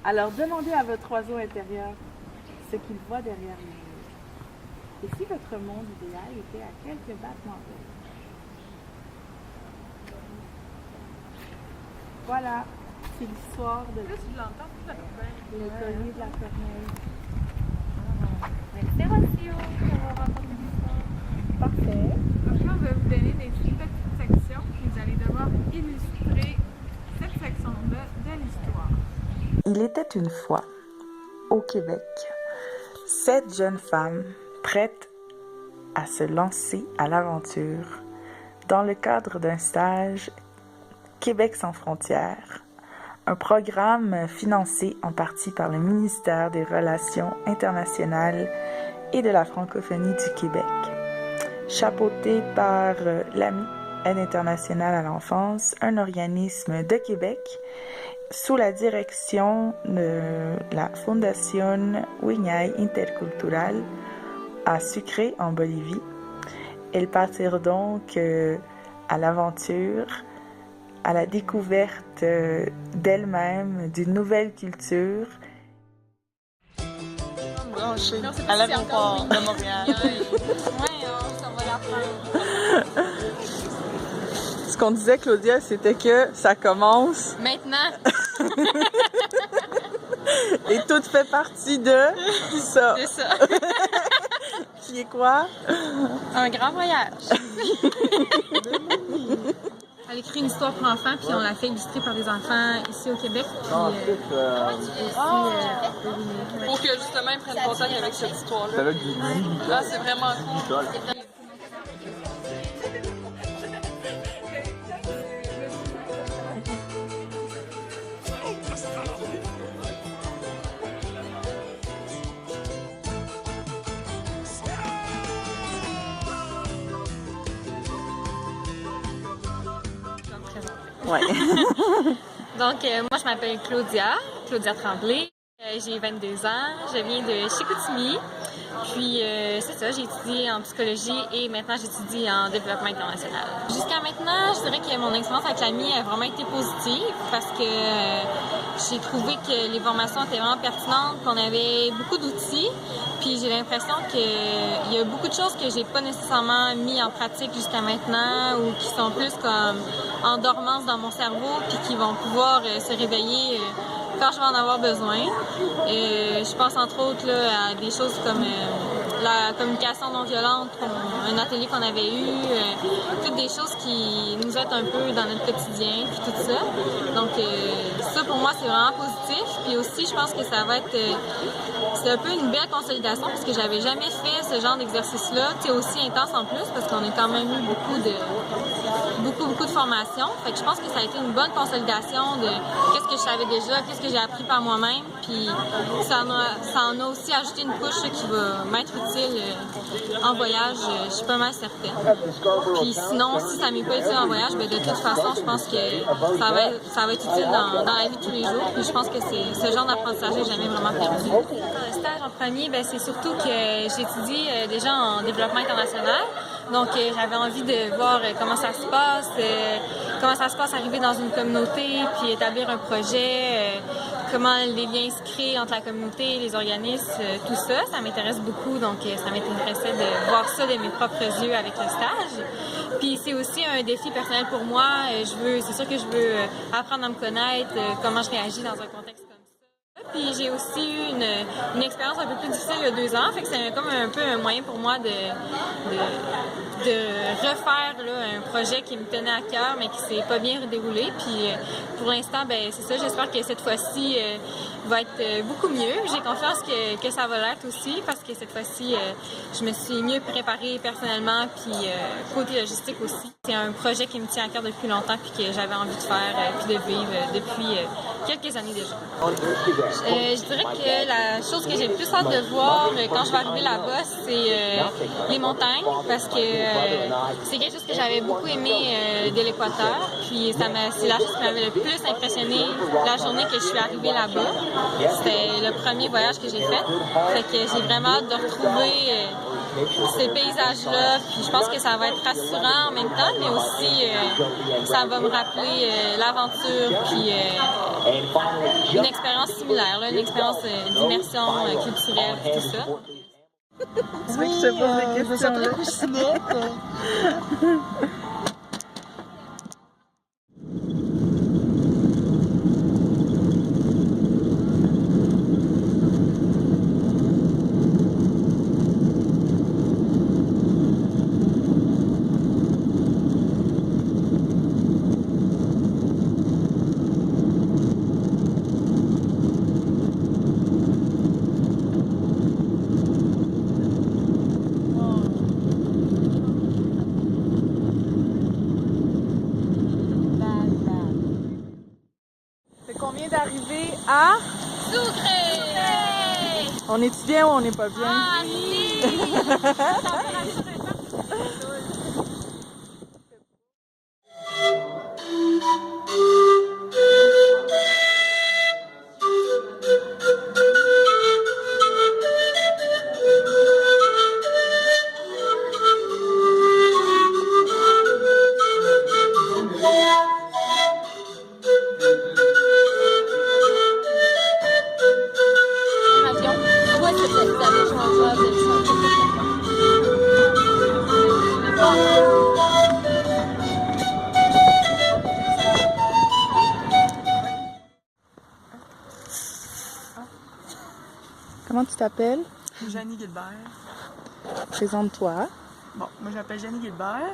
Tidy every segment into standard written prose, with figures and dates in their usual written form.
Alors, demandez à votre oiseau intérieur ce qu'il voit derrière les murs. Et si votre monde idéal était à quelques battements d'ailes? Voilà, c'est l'histoire de Là, tu l'entends tout à fait. le collier de la corneille. Merci, Rocio, d'avoir raconté l'histoire. Parfait. Après, on va vous donner des petites sections. Vous allez devoir illustrer cette section-là de l'histoire. Il était une fois, au Québec, 7 jeunes femmes prêtes à se lancer à l'aventure dans le cadre d'un stage Québec sans frontières, un programme financé en partie par le ministère des Relations internationales et de la francophonie du Québec, chapeauté par l'AMI, Aide internationale à l'enfance, un organisme de Québec, sous la direction de la Fondation Wiñay Intercultural à Sucre, en Bolivie. Elles partirent donc à l'aventure, à la découverte d'elles-mêmes, d'une nouvelle culture. Branché à l'aéroport de Montréal. Ouais, ça va la faire. Ce qu'on disait, Claudia, c'était que ça commence Maintenant, et tout fait partie de ça. c'est ça. Qui est quoi? Un grand voyage. Elle écrit une histoire pour enfants, puis on l'a fait illustrer par des enfants ici au Québec. Puis, Pour que justement ils prennent contact avec cette histoire-là. Ah, c'est vraiment cool. Ouais. Donc, moi, je m'appelle Claudia Tremblay. J'ai 22 ans. Je viens de Chicoutimi. Puis, c'est ça, j'ai étudié en psychologie et maintenant j'étudie en développement international. Jusqu'à maintenant, je dirais que mon expérience avec l'AMI a vraiment été positive parce que j'ai trouvé que les formations étaient vraiment pertinentes, qu'on avait beaucoup d'outils. Puis j'ai l'impression qu'il y a beaucoup de choses que j'ai pas nécessairement mis en pratique jusqu'à maintenant ou qui sont plus comme en dormance dans mon cerveau puis qui vont pouvoir se réveiller quand je vais en avoir besoin. Je pense entre autres là, à des choses comme la communication non violente, un atelier qu'on avait eu, toutes des choses qui nous aident un peu dans notre quotidien, puis tout ça. Donc ça pour moi c'est vraiment positif. Puis aussi je pense que ça va être c'est un peu une belle consolidation parce que j'avais jamais fait ce genre d'exercice-là, tu sais, aussi intense en plus parce qu'on a quand même eu beaucoup de formations. Fait que je pense que ça a été une bonne consolidation de qu'est-ce que je savais déjà, qu'est-ce que j'ai appris par moi-même, puis ça en a aussi ajouté une couche qui va m'être utile en voyage, je suis pas mal certaine. Puis sinon, si ça m'est pas utile en voyage, ben de toute façon, je pense que ça va être utile dans la vie de tous les jours. Puis je pense que c'est ce genre d'apprentissage que j'ai jamais vraiment perdu. Le stage en premier, ben c'est surtout que j'étudie déjà en développement international. Donc, j'avais envie de voir comment ça se passe arriver dans une communauté, puis établir un projet, comment les liens se créent entre la communauté, les organismes, tout ça. Ça m'intéresse beaucoup, donc ça m'intéressait de voir ça de mes propres yeux avec le stage. Puis c'est aussi un défi personnel pour moi. C'est sûr que je veux apprendre à me connaître, comment je réagis dans un contexte comme ça. Puis j'ai aussi eu une expérience un peu plus difficile il y a 2 ans, fait que c'est comme un peu un moyen pour moi de refaire là, un projet qui me tenait à cœur mais qui s'est pas bien déroulé. Puis pour l'instant, ben c'est ça, j'espère que cette fois-ci va être beaucoup mieux. J'ai confiance que ça va l'être aussi parce que cette fois-ci, je me suis mieux préparée personnellement puis côté logistique aussi. C'est un projet qui me tient à cœur depuis longtemps puis que j'avais envie de faire puis de vivre depuis quelques années déjà. Je dirais que la chose que j'ai le plus hâte de voir quand je vais arriver là-bas, c'est les montagnes parce que c'est quelque chose que j'avais beaucoup aimé de l'Équateur. Puis c'est la chose qui m'avait le plus impressionné la journée que je suis arrivée là-bas. C'était le premier voyage que j'ai fait. Fait que j'ai vraiment hâte de retrouver ces paysages-là. Puis je pense que ça va être rassurant en même temps, mais aussi ça va me rappeler l'aventure, puis une expérience similaire, là, une expérience d'immersion culturelle, tout ça. Tu veux que je te pose des questions? Je me sens très Combien d'arriver à Sucré! On est-tu bien ou on n'est pas bien? Ah, si! Comment tu t'appelles? Janie Gilbert. Présente-toi. Bon, moi je m'appelle Janie Gilbert.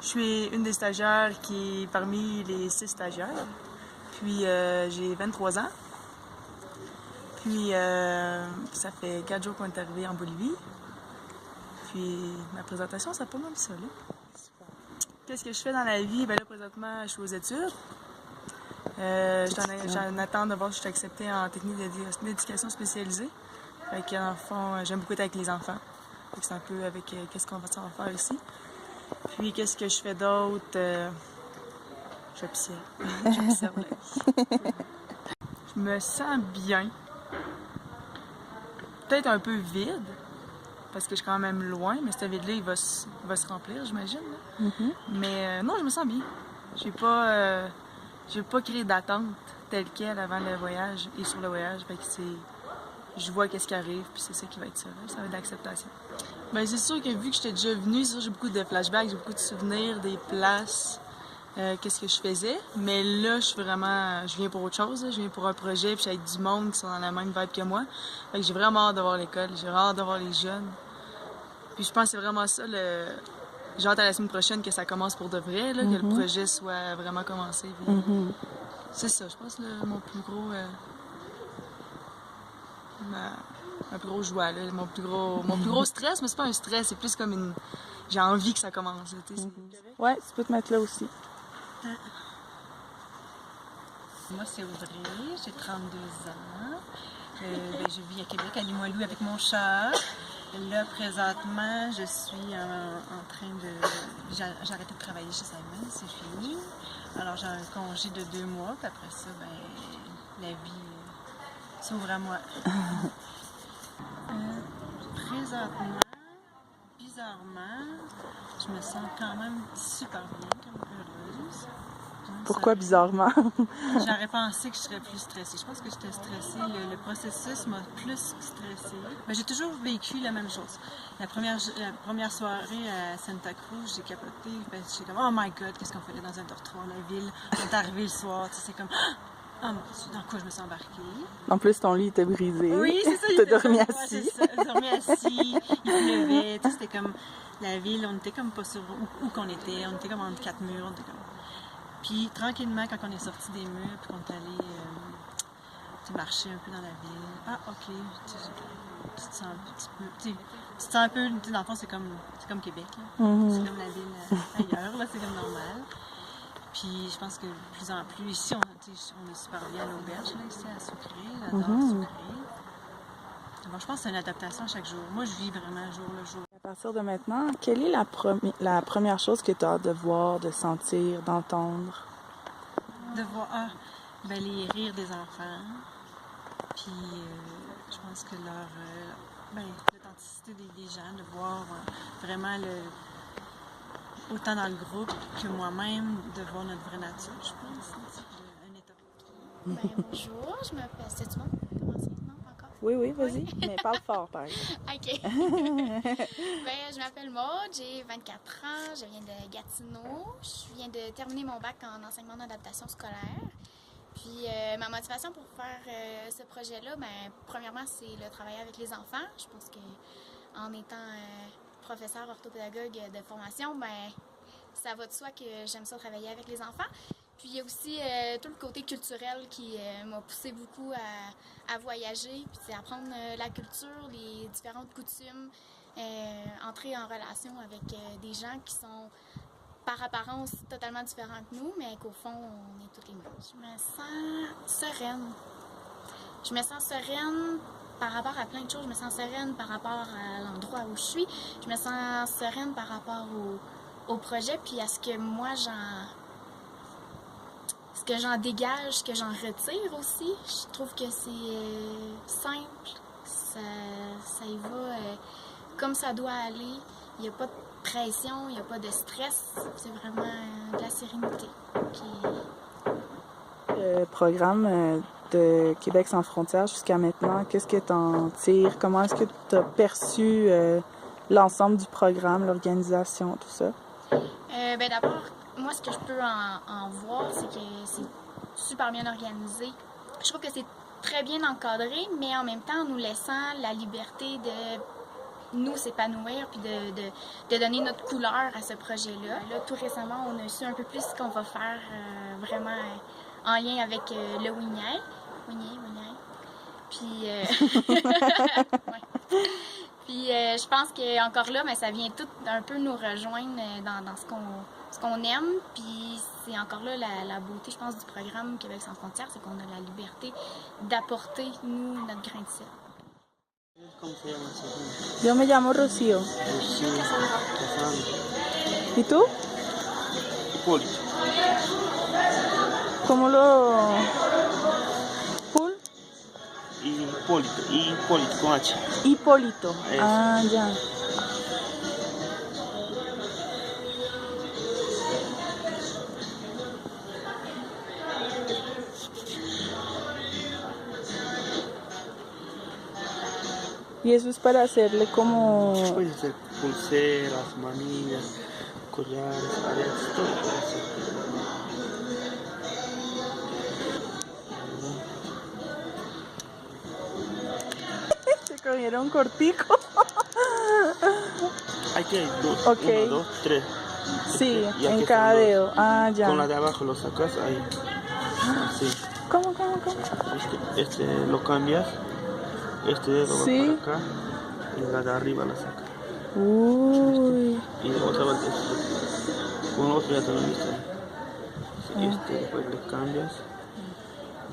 Je suis une des stagiaires qui est parmi les 6 stagiaires. Puis j'ai 23 ans. Puis ça fait 4 jours qu'on est arrivé en Bolivie. Puis ma présentation, c'est pas mal ça, là. Qu'est-ce que je fais dans la vie? Ben là, présentement, je suis aux études. J'en attends de voir si je suis acceptée en technique d'éducation spécialisée. Fait que, dans le fond, j'aime beaucoup être avec les enfants. Fait que c'est un peu avec qu'est-ce qu'on va faire ici. Puis, qu'est-ce que je fais d'autre? J'observe. J'observe la vie. Je me sens bien. Peut-être un peu vide, parce que je suis quand même loin, mais ce vide-là, il va se remplir, j'imagine. Mais non, je me sens bien. J'ai pas créé d'attente telle quelle avant le voyage et sur le voyage. Fait que je vois qu'est-ce qui arrive, puis c'est ça qui va être ça. Ça va être de l'acceptation. Ben, c'est sûr que vu que j'étais déjà venue, c'est sûr que j'ai beaucoup de flashbacks, j'ai beaucoup de souvenirs, des places, qu'est-ce que je faisais. Mais là, je viens pour autre chose. Là. Je viens pour un projet, puis je suis avec du monde qui sont dans la même vibe que moi. Fait que j'ai vraiment hâte de voir l'école, j'ai vraiment hâte de voir les jeunes. Puis je pense que c'est vraiment ça, j'ai hâte à la semaine prochaine que ça commence pour de vrai, là, que le projet soit vraiment commencé. Puis, c'est ça, je pense, là, mon plus gros... ma plus grosse joie, là, mon plus gros stress, mais c'est pas un stress, c'est plus comme une... J'ai envie que ça commence. Là, Ouais, tu peux te mettre là aussi. Moi, c'est Audrey, j'ai 32 ans. Je vis à Québec, à Limoilou, avec mon chat. Là, présentement, je suis en train de... J'ai arrêté de travailler chez Simon, c'est fini. Alors, j'ai un congé de 2 mois, puis après ça, ben, la vie s'ouvre à moi. Présentement, bizarrement, je me sens quand même super bien, comme heureuse. Pourquoi bizarrement? J'aurais pensé que je serais plus stressée. Je pense que j'étais stressée. Le processus m'a plus stressée. Mais j'ai toujours vécu la même chose. La première soirée à Santa Cruz, j'ai capoté. J'étais comme, oh my God, qu'est-ce qu'on faisait dans un dortoir, la ville? On est arrivé le soir, c'est comme, oh mon Dieu, dans quoi je me suis embarquée? En plus, ton lit était brisé. Oui, c'est ça. T'as dormi assis. Ouais, c'est ça. J'ai dormi assis, il pleuvait. C'était comme la ville, on était comme pas sur où qu'on était. On était comme entre 4 murs. On était comme... Puis tranquillement, quand on est sorti des murs, puis qu'on est allé marcher un peu dans la ville, ah ok, tu te sens un petit peu, tu te sens un peu, dans le fond c'est comme Québec, là. C'est comme la ville ailleurs, là, c'est comme normal. Puis je pense que de plus en plus, ici on est super bien à l'auberge, là, ici à Sucré, j'adore Sucré. Donc je pense que c'est une adaptation chaque jour. Moi je vis vraiment jour le jour. À partir de maintenant, quelle est la première chose que tu as hâte de voir, de sentir, d'entendre? De voir les rires des enfants. Puis je pense que de l'authenticité des gens, de voir vraiment autant dans le groupe que moi-même, de voir notre vraie nature, je pense. Un état. Bonjour, je m'appelle... C'est-tu bon? Commencer? Non, pas encore? Oui, vas-y, mais parle fort, par exemple. OK. Je m'appelle Maud, j'ai 24 ans, je viens de Gatineau. Je viens de terminer mon bac en enseignement d'adaptation scolaire. Puis ma motivation pour faire ce projet-là, premièrement, c'est le travail avec les enfants. Je pense qu'en étant professeur orthopédagogue de formation, ça va de soi que j'aime ça travailler avec les enfants. Puis il y a aussi tout le côté culturel qui m'a poussé beaucoup à voyager, puis apprendre la culture, les différentes coutumes, entrer en relation avec des gens qui sont par apparence totalement différents que nous, mais qu'au fond, on est toutes les mêmes. Je me sens sereine. Je me sens sereine par rapport à plein de choses. Je me sens sereine par rapport à l'endroit où je suis. Je me sens sereine par rapport au projet, puis à ce que moi, ce que j'en dégage, ce que j'en retire aussi. Je trouve que c'est simple, ça y va comme ça doit aller. Il n'y a pas de pression, il n'y a pas de stress. C'est vraiment de la sérénité. Le programme de Québec sans frontières jusqu'à maintenant, qu'est-ce que tu en tires? Comment est-ce que tu as perçu l'ensemble du programme, l'organisation, tout ça? D'abord, moi, ce que je peux en voir, c'est que c'est super bien organisé. Je trouve que c'est très bien encadré, mais en même temps, en nous laissant la liberté de nous s'épanouir puis de donner notre couleur à ce projet-là. Là, tout récemment, on a su un peu plus ce qu'on va faire vraiment en lien avec le Wignay. Puis, ouais. Puis je pense qu'encore là, ça vient tout un peu nous rejoindre dans ce qu'on aime. Puis c'est encore là la beauté, je pense, du programme Québec sans frontières, c'est qu'on a la liberté d'apporter, nous, notre grain de sel. ¿Cómo se llama ese niño? Yo me llamo Rocío. Rocío, Cassandra, ¿Y tú? Hipólito. ¿Cómo lo...? ¿Pul? Hipólito con H. Hipólito. Eso. Ah, ya. Y eso es para hacerle como... Puedes hacer pulseras, manillas, collares, aretes, todo puede hacer. Se cogieron cortico. Aquí hay dos, Ok. 1, 2, 3. Sí, Y aquí en cada son dos. dedo. Ah, ya. Con la de abajo lo sacas ahí. Así. ¿Cómo? Este lo cambias. Este dedo Sí. va para acá. Y la de arriba la sacas. Uy. Y otra vez con otro ya te lo viste. Sí, después le cambias.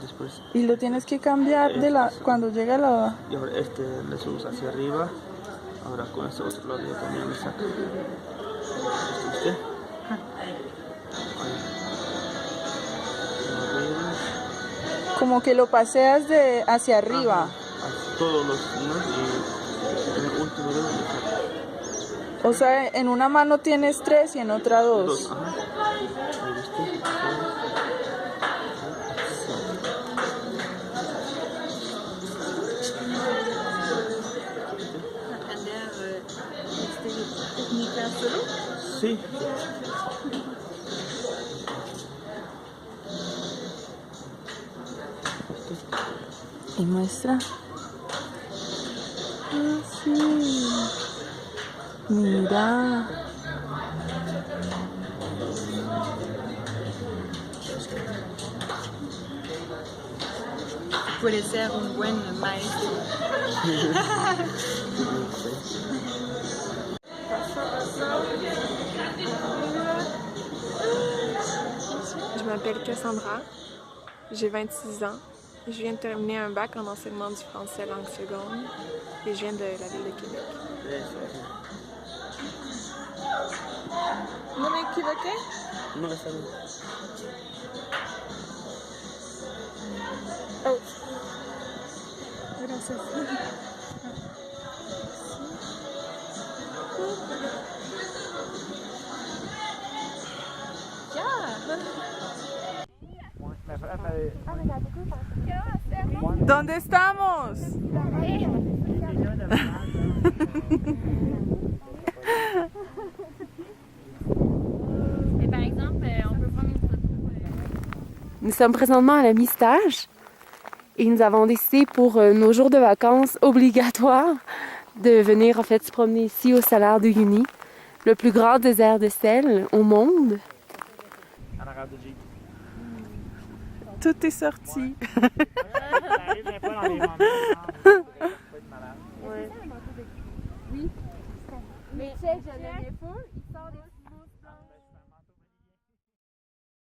Después. Y lo tienes que cambiar cuando llega la... Y ahora le subes hacia arriba. Ahora con este otro lado ya también le sacas. ¿Viste? Ahí. Como que lo paseas hacia arriba. Ajá. Todos los unos y en el último dedo le sacas. O sea, en una mano tienes 3 y en otra 2. Dos, ajá. Ahí viste. Sí. Y muestra. Ah, sí. Mira. Puede ser un buen maestro. Je m'appelle Cassandra, j'ai 26 ans. Je viens de terminer un bac en enseignement du français langue seconde et je viens de la ville de Québec. ¿No me equivoqué? No, está bien. Oh. Gracias. ¿Dónde estamos? Et par exemple, on peut prendre une photo. Nous sommes présentement à la mi-stage et nous avons décidé pour nos jours de vacances obligatoires de venir en fait se promener ici au Salaire de Uyuni, le plus grand désert de sel au monde. Tout est sorti.